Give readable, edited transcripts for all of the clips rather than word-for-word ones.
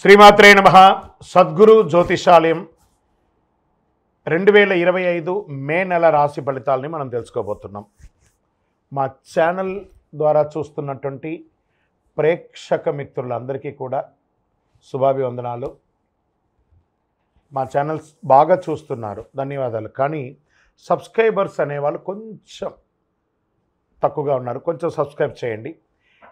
శ్రీమాత్రే నమః. సద్గురు జ్యోతిషాలయం 2025 మే నెల రాశి ఫలితాలని మనం తెలుసుకోబోతున్నాం. మా ఛానల్ ద్వారా చూస్తున్నటువంటి ప్రేక్షక మిత్రులందరికీ కూడా శుభాభివందనాలు. మా ఛానల్స్ బాగా చూస్తున్నారు, ధన్యవాదాలు. కానీ సబ్స్క్రైబర్స్ అనేవాళ్ళు కొంచెం తక్కువగా ఉన్నారు, కొంచెం సబ్స్క్రైబ్ చేయండి.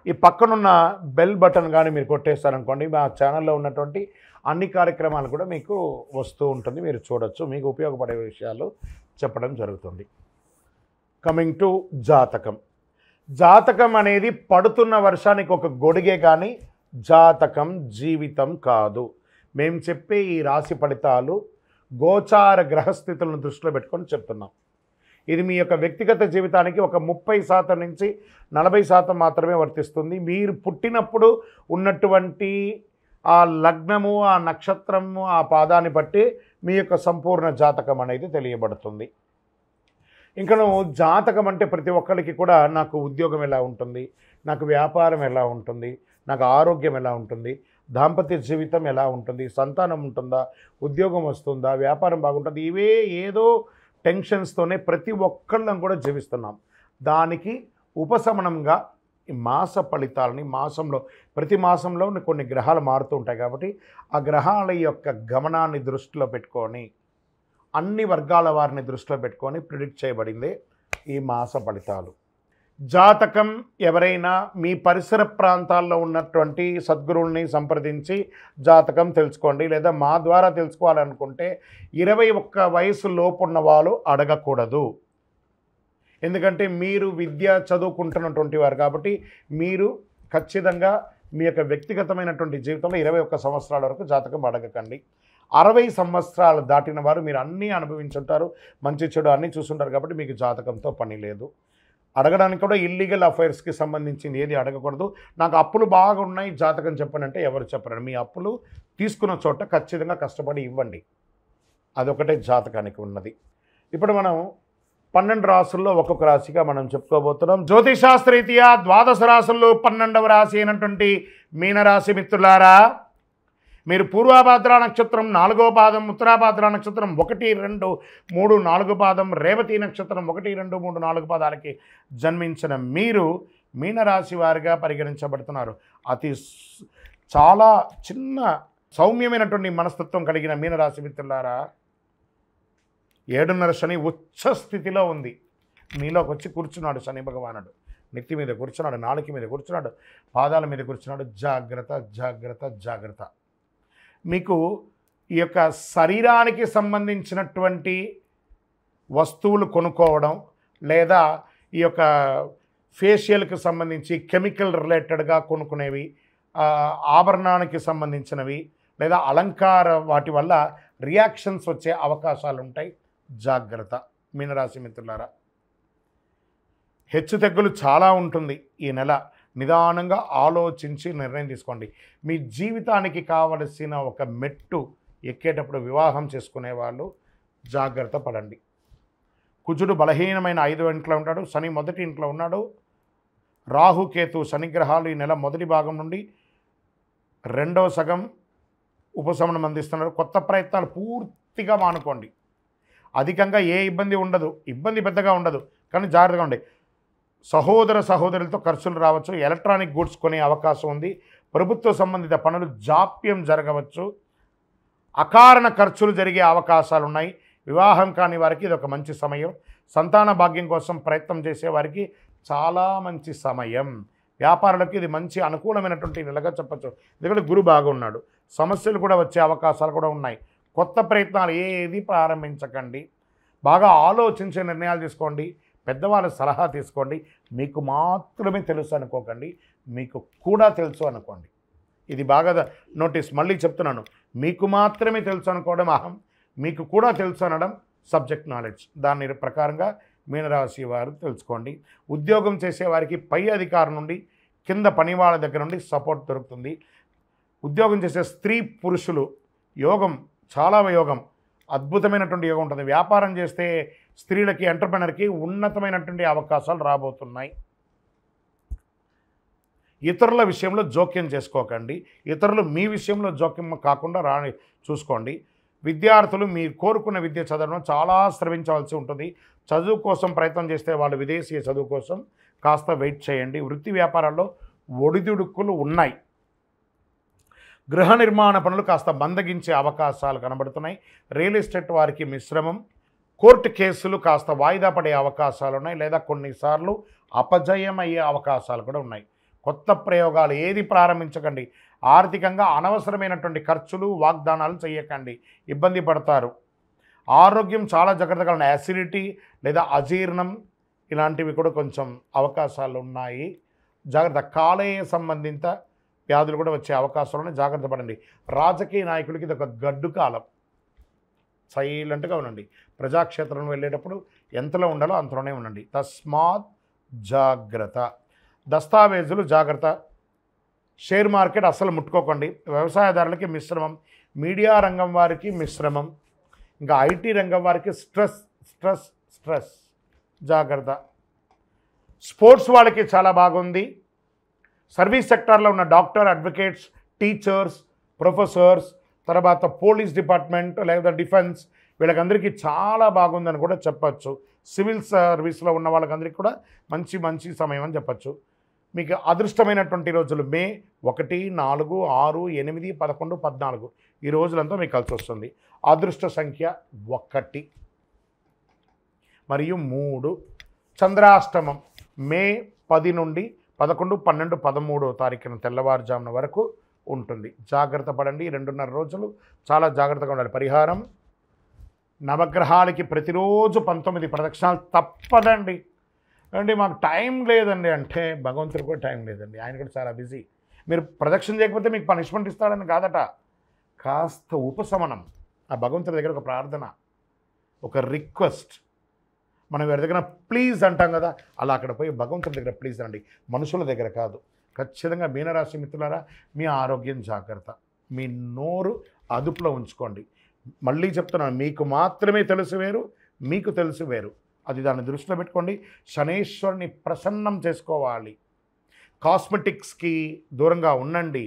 ఈ పక్కనున్న బెల్ బటన్ కానీ మీరు కొట్టేస్తారనుకోండి, మా ఛానల్లో ఉన్నటువంటి అన్ని కార్యక్రమాలు కూడా మీకు వస్తూ ఉంటుంది, మీరు చూడొచ్చు. మీకు ఉపయోగపడే విషయాలు చెప్పడం జరుగుతుంది. కమింగ్ టు జాతకం. జాతకం అనేది పడుతున్న వర్షానికి ఒక గొడుగే, కానీ జాతకం జీవితం కాదు. మేము చెప్పే ఈ రాశి ఫలితాలు గోచార గ్రహస్థితులను దృష్టిలో పెట్టుకొని చెప్తున్నాం. ఇది మీ యొక్క వ్యక్తిగత జీవితానికి ఒక 30% నుంచి 40% మాత్రమే వర్తిస్తుంది. మీరు పుట్టినప్పుడు ఉన్నటువంటి ఆ లగ్నము, ఆ నక్షత్రము, ఆ పాదాన్ని బట్టి మీ యొక్క సంపూర్ణ జాతకం అనేది తెలియబడుతుంది. ఇంకా జాతకం అంటే ప్రతి ఒక్కరికి కూడా నాకు ఉద్యోగం ఎలా ఉంటుంది, నాకు వ్యాపారం ఎలా ఉంటుంది, నాకు ఆరోగ్యం ఎలా ఉంటుంది, దాంపత్య జీవితం ఎలా ఉంటుంది, సంతానం ఉంటుందా, ఉద్యోగం వస్తుందా, వ్యాపారం బాగుంటుంది, ఇవే ఏదో టెన్షన్స్తోనే ప్రతి ఒక్కళ్ళం కూడా జీవిస్తున్నాం. దానికి ఉపశమనంగా ఈ మాస ఫలితాలని ప్రతి మాసంలో కొన్ని గ్రహాలు మారుతూ ఉంటాయి కాబట్టి ఆ గ్రహాల యొక్క గమనాన్ని దృష్టిలో పెట్టుకొని, అన్ని వర్గాల వారిని దృష్టిలో పెట్టుకొని ప్రిడిక్ట్ చేయబడిందే ఈ మాస ఫలితాలు. జాతకం ఎవరైనా మీ పరిసర ప్రాంతాల్లో ఉన్నటువంటి సద్గురువుల్ని సంప్రదించి జాతకం తెలుసుకోండి. లేదా మా ద్వారా తెలుసుకోవాలనుకుంటే 21 వయసు లోపు ఉన్న వాళ్ళు అడగకూడదు. ఎందుకంటే మీరు విద్య చదువుకుంటున్నటువంటి వారు కాబట్టి మీరు ఖచ్చితంగా మీ యొక్క వ్యక్తిగతమైనటువంటి జీవితంలో 21 సంవత్సరాల వరకు జాతకం అడగకండి. 60 సంవత్సరాలు దాటిన వారు మీరు అన్నీ అనుభవించుంటారు, మంచి చెడు అన్నీ చూసుంటారు కాబట్టి మీకు జాతకంతో పని లేదు. అడగడానికి కూడా ఇల్లీగల్ అఫైర్స్కి సంబంధించింది ఏది అడగకూడదు. నాకు అప్పులు బాగున్నాయి, జాతకం చెప్పనంటే ఎవరు చెప్పరు. మీ అప్పులు తీసుకున్న చోట ఖచ్చితంగా కష్టపడి ఇవ్వండి, అదొకటే జాతకానికి ఉన్నది. ఇప్పుడు మనం 12 రాసుల్లో ఒక్కొక్క రాశిగా మనం చెప్పుకోబోతున్నాం. జ్యోతిషాస్త్రరీత్యా 12 రాసుల్లో 12వ రాశి అయినటువంటి మీనరాశి మిత్రులారా, మీరు పూర్వభాద్ర నక్షత్రం 4వ పాదం, ఉత్తరాభాద్ర నక్షత్రం 1, 2, 3, 4 పాదం, రేవతి నక్షత్రం 1, 2, 3, 4 పాదాలకి జన్మించిన మీరు మీనరాశి వారిగా పరిగణించబడుతున్నారు. చాలా చిన్న సౌమ్యమైనటువంటి మనస్తత్వం కలిగిన మీనరాశి మిత్రులారా, 7.5 శని ఉచ్చ స్థితిలో ఉంది. మీలోకి వచ్చి కూర్చున్నాడు శని భగవానుడు. నెత్తి మీద కూర్చున్నాడు, నాలుక మీద కూర్చున్నాడు, పాదాల మీద కూర్చున్నాడు. జాగ్రత్త జాగ్రత్త జాగ్రత్త. మీకు ఈ యొక్క శరీరానికి సంబంధించినటువంటి వస్తువులు కొనుక్కోవడం, లేదా ఈ యొక్క ఫేషియల్కి సంబంధించి కెమికల్ రిలేటెడ్గా కొనుక్కునేవి, ఆభరణానికి సంబంధించినవి, లేదా అలంకార వాటి వల్ల రియాక్షన్స్ వచ్చే అవకాశాలు ఉంటాయి. జాగ్రత్త మీనరాశి మిత్రులారా. హెచ్చుతగ్గులు చాలా ఉంటుంది ఈ నెల. నిదానంగా ఆలోచించి నిర్ణయం తీసుకోండి. మీ జీవితానికి కావలసిన ఒక మెట్టు ఎక్కేటప్పుడు వివాహం చేసుకునే వాళ్ళు జాగ్రత్త పడండి. కుజుడు బలహీనమైన 5వ ఇంట్లో ఉంటాడు, శని 1వ ఇంట్లో ఉన్నాడు. రాహుకేతు శనిగ్రహాలు ఈ నెల మొదటి భాగం నుండి 2వ సగం ఉపశమనం అందిస్తున్నారు. కొత్త ప్రయత్నాలు పూర్తిగా మానుకోండి. అధికంగా ఏ ఇబ్బంది ఉండదు, ఇబ్బంది పెద్దగా ఉండదు, కానీ జాగ్రత్తగా ఉండండి. సహోదరులతో ఖర్చులు రావచ్చు. ఎలక్ట్రానిక్ గూడ్స్ కొనే అవకాశం ఉంది. ప్రభుత్వ సంబంధిత పనులు జాప్యం జరగవచ్చు. అకారణ ఖర్చులు జరిగే అవకాశాలు ఉన్నాయి. వివాహం కాని వారికి ఇది ఒక మంచి సమయం. సంతాన భాగ్యం కోసం ప్రయత్నం చేసే వారికి చాలా మంచి సమయం. వ్యాపారులకు ఇది మంచి అనుకూలమైనటువంటి నెలగా చెప్పచ్చు. ఎందుకంటే గురు బాగున్నాడు. సమస్యలు కూడా వచ్చే అవకాశాలు కూడా ఉన్నాయి. కొత్త ప్రయత్నాలు ఏది ప్రారంభించకండి. బాగా ఆలోచించే నిర్ణయాలు తీసుకోండి. పెద్దవాళ్ళ సలహా తీసుకోండి. మీకు మాత్రమే తెలుసు అనుకోకండి, మీకు కూడా తెలుసు అనుకోండి. ఇది బాగా నోటీస్. మళ్ళీ చెప్తున్నాను, మీకు మాత్రమే తెలుసు అనుకోవడం అహం, మీకు కూడా తెలుసు అనడం సబ్జెక్ట్ నాలెడ్జ్. దాని ప్రకారంగా మీనరాశి వారు తెలుసుకోండి. ఉద్యోగం చేసేవారికి పై అధికారం నుండి, కింద పని వాళ్ళ దగ్గర నుండి సపోర్ట్ దొరుకుతుంది. ఉద్యోగం చేసే స్త్రీ పురుషులు యోగం, చాలా యోగం, అద్భుతమైనటువంటి యోగం ఉంటుంది. వ్యాపారం చేస్తే స్త్రీలకి, ఎంటర్ప్రెనర్కి ఉన్నతమైనటువంటి అవకాశాలు రాబోతున్నాయి. ఇతరుల విషయంలో జోక్యం చేసుకోకండి. ఇతరులు మీ విషయంలో జోక్యం కాకుండా చూసుకోండి. విద్యార్థులు మీరు కోరుకున్న విద్య చదవడం చాలా శ్రమించవలసి ఉంటుంది. చదువు కోసం ప్రయత్నం చేస్తే వాళ్ళు విదేశీయ చదువు కోసం కాస్త వెయిట్ చేయండి. వృత్తి వ్యాపారాల్లో ఒడిదుడుకులు ఉన్నాయి. గృహ నిర్మాణ పనులు కాస్త మందగించే అవకాశాలు కనబడుతున్నాయి. రియల్ ఎస్టేట్ వారికి మిశ్రమం. కోర్టు కేసులు కాస్త వాయిదా పడే అవకాశాలు ఉన్నాయి, లేదా కొన్నిసార్లు అపజయం అయ్యే అవకాశాలు కూడా ఉన్నాయి. కొత్త ప్రయోగాలు ఏది ప్రారంభించకండి. ఆర్థికంగా అనవసరమైనటువంటి ఖర్చులు, వాగ్దానాలు చేయకండి, ఇబ్బంది పడతారు. ఆరోగ్యం చాలా జాగ్రత్తగా ఉన్నాయి. యాసిడిటీ లేదా అజీర్ణం ఇలాంటివి కూడా కొంచెం అవకాశాలు ఉన్నాయి. జాగ్రత్త. కాలేయ సంబంధిత వ్యాధులు కూడా వచ్చే అవకాశాలు ఉన్నాయి, జాగ్రత్త పడండి. రాజకీయ నాయకులకి ఇది ఒక గడ్డు కాలం. సైలెంట్గా ఉండండి. ప్రజాక్షేత్రంలో వెళ్ళేటప్పుడు ఎంతలో ఉండాలో అంతలోనే ఉండండి. తస్మాత్ జాగ్రత్త. దస్తావేజులు జాగ్రత్త. షేర్ మార్కెట్ అస్సలు ముట్టుకోకండి. వ్యవసాయదారులకి మిశ్రమం. మీడియా రంగం వారికి మిశ్రమం. ఇంకా ఐటీ రంగం వారికి స్ట్రెస్ స్ట్రెస్ స్ట్రెస్, జాగ్రత్త. స్పోర్ట్స్ వాళ్ళకి చాలా బాగుంది. సర్వీస్ సెక్టార్లో ఉన్న డాక్టర్, అడ్వకేట్స్, టీచర్స్, ప్రొఫెసర్స్, తర్వాత పోలీస్ డిపార్ట్మెంట్ లేదా డిఫెన్స్ వీళ్ళకందరికీ చాలా బాగుందని కూడా చెప్పచ్చు. సివిల్ సర్వీస్లో ఉన్న వాళ్ళకందరికీ కూడా మంచి సమయం అని చెప్పచ్చు. మీకు అదృష్టమైనటువంటి రోజులు మే 1, 4, 6, 8, 11, 14 ఈ రోజులంతా మీకు కలిసి వస్తుంది. అదృష్ట సంఖ్య 1 మరియు 3. చంద్రాష్టమం మే 10 నుండి 11, 12, 13వ తారీఖున తెల్లవారుజామున వరకు ఉంటుంది. జాగ్రత్త పడండి. 2.5 రోజులు చాలా జాగ్రత్తగా ఉండాలి. పరిహారం నవగ్రహాలకి ప్రతిరోజు 19 ప్రదక్షిణాలు తప్పదండి. అంటే మాకు టైం లేదండి అంటే భగవంతుడు కూడా టైం లేదండి, ఆయన కూడా చాలా బిజీ. మీరు ప్రదక్షిణ చేయకపోతే మీకు పనిష్మెంట్ ఇస్తాడని కాదట, కాస్త ఉపశమనం. ఆ భగవంతుడి దగ్గర ఒక ప్రార్థన, ఒక రిక్వెస్ట్. మనం ఎవరి దగ్గర ప్లీజ్ అంటాం కదా, అలా అక్కడ పోయి భగవంతుడి దగ్గర ప్లీజ్ అండి, మనుషుల దగ్గర కాదు. ఖచ్చితంగా మీనరాశి మిత్రులారా, మీ ఆరోగ్యం జాగ్రత్త. మీ నోరు అదుపులో ఉంచుకోండి. మళ్ళీ చెప్తున్నాను, మీకు మాత్రమే తెలుసు వేరు, మీకు తెలుసు వేరు. అది దాన్ని దృష్టిలో పెట్టుకోండి. శనేశ్వరుని ప్రసన్నం చేసుకోవాలి. కాస్మెటిక్స్కి దూరంగా ఉండండి.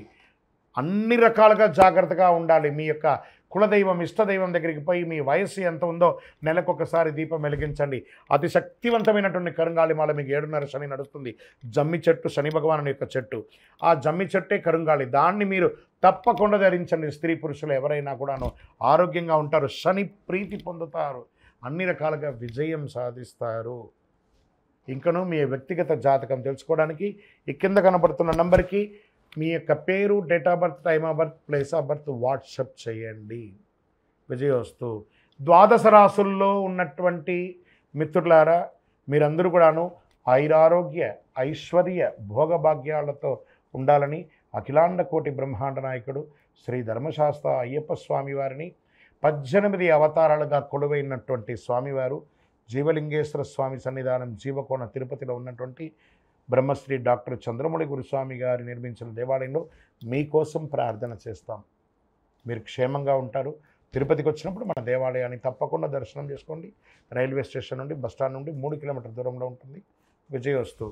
అన్ని రకాలుగా జాగ్రత్తగా ఉండాలి. మీ యొక్క కులదైవం, ఇష్టదైవం దగ్గరికి పోయి మీ వయస్సు ఎంత ఉందో నెలకొకసారి దీపం వెలిగించండి. అతి శక్తివంతమైనటువంటి కరుంగాళిమాల మీకు 7.5 శని నడుస్తుంది. జమ్మి చెట్టు, శని భగవానుని యొక్క చెట్టు. ఆ జమ్మి చెట్టే కరుంగాళి. దాన్ని మీరు తప్పకుండా ధరించండి. స్త్రీ పురుషులు ఎవరైనా కూడాను ఆరోగ్యంగా ఉంటారు, శని ప్రీతి పొందుతారు, అన్ని రకాలుగా విజయం సాధిస్తారు. ఇంకను మీ వ్యక్తిగత జాతకం తెలుసుకోవడానికి ఈ కింద కనబడుతున్న నంబర్కి మీ యొక్క పేరు, date of birth, time of birth, place of birth WhatsApp చేయండి. విజయోస్తు. ద్వాదశ రాసుల్లో ఉన్నటువంటి మిత్రులారా, మీరందరూ కూడాను ఆయురారోగ్య, ఐశ్వర్య, భోగభాగ్యాలతో ఉండాలని అఖిలాండ కోటి బ్రహ్మాండ నాయకుడు శ్రీ ధర్మశాస్త్ర అయ్యప్ప స్వామి వారిని 18 అవతారాలుగా కొలువైనటువంటి స్వామివారు జీవలింగేశ్వర స్వామి సన్నిధానం జీవకోణ తిరుపతిలో ఉన్నటువంటి బ్రహ్మశ్రీ డాక్టర్ చంద్రమౌళి గురుస్వామి గారు నిర్మించిన దేవాలయంలో మీకోసం ప్రార్థన చేస్తాం. మీరు క్షేమంగా ఉంటారు. తిరుపతికి వచ్చినప్పుడు మన దేవాలయాన్ని తప్పకుండా దర్శనం చేసుకోండి. రైల్వే స్టేషన్ నుండి, బస్టాండ్ నుండి 3 కిలోమీటర్ల దూరంలో ఉంటుంది. విజయోస్తు.